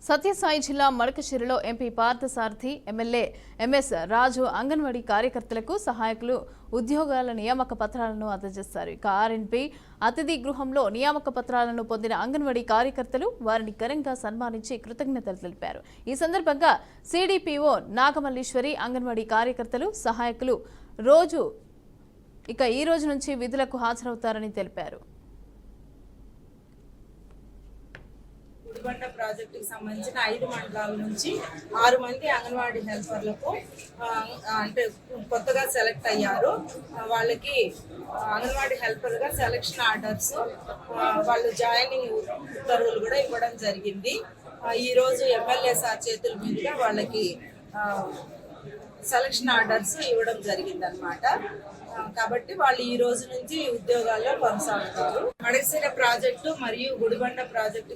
సత్యసాయి జిల్లా మడకశిరలో MP Parthasarathi, MLA MS రాజు అంగన్వాడీ కార్యకర్తలకు సహాయకులు ఉద్యోగాల నియామక పత్రాలను అందజేశారు. ఇక ఆర్ఎన్పి అతిథి గృహంలో నియామక పత్రాలను పొందిన అంగన్వాడీ కార్యకర్తలు వారిని ఘనంగా సన్మానించి కృతజ్ఞతలు తెలిపారు. ఈ సందర్భంగా సిడిపిఓ నాగమల్లీశ్వరి అంగన్వాడీ కార్యకర్తలు సహాయకులు ఈ రోజు నుంచి విధులకు హాజరవుతారని తెలిపారు. గుడిబండ ప్రాజెక్టుకి సంబంధించిన 5 మండలాల నుంచి 6 మంది అంగన్వాడీ హెల్పర్లకు అంటే కొత్తగా సెలెక్ట్ అయ్యారు. వాళ్ళకి అంగన్వాడీ హెల్పర్గా సెలక్షన్ ఆర్డర్స్, వాళ్ళు జాయినింగ్ ఉత్తర్వులు కూడా ఇవ్వడం జరిగింది. ఈరోజు ఎమ్మెల్యే సార్ చేతుల మీదుగా వాళ్ళకి సెలక్షన్ ఆర్డర్స్ ఇవ్వడం జరిగిందనమాట. కాబట్టి వాళ్ళు ఈ రోజు నుంచి ఉద్యోగాల్లో కొనసాగుతారు. మడకశిర ప్రాజెక్టు మరియు గుడిబండ ప్రాజెక్టు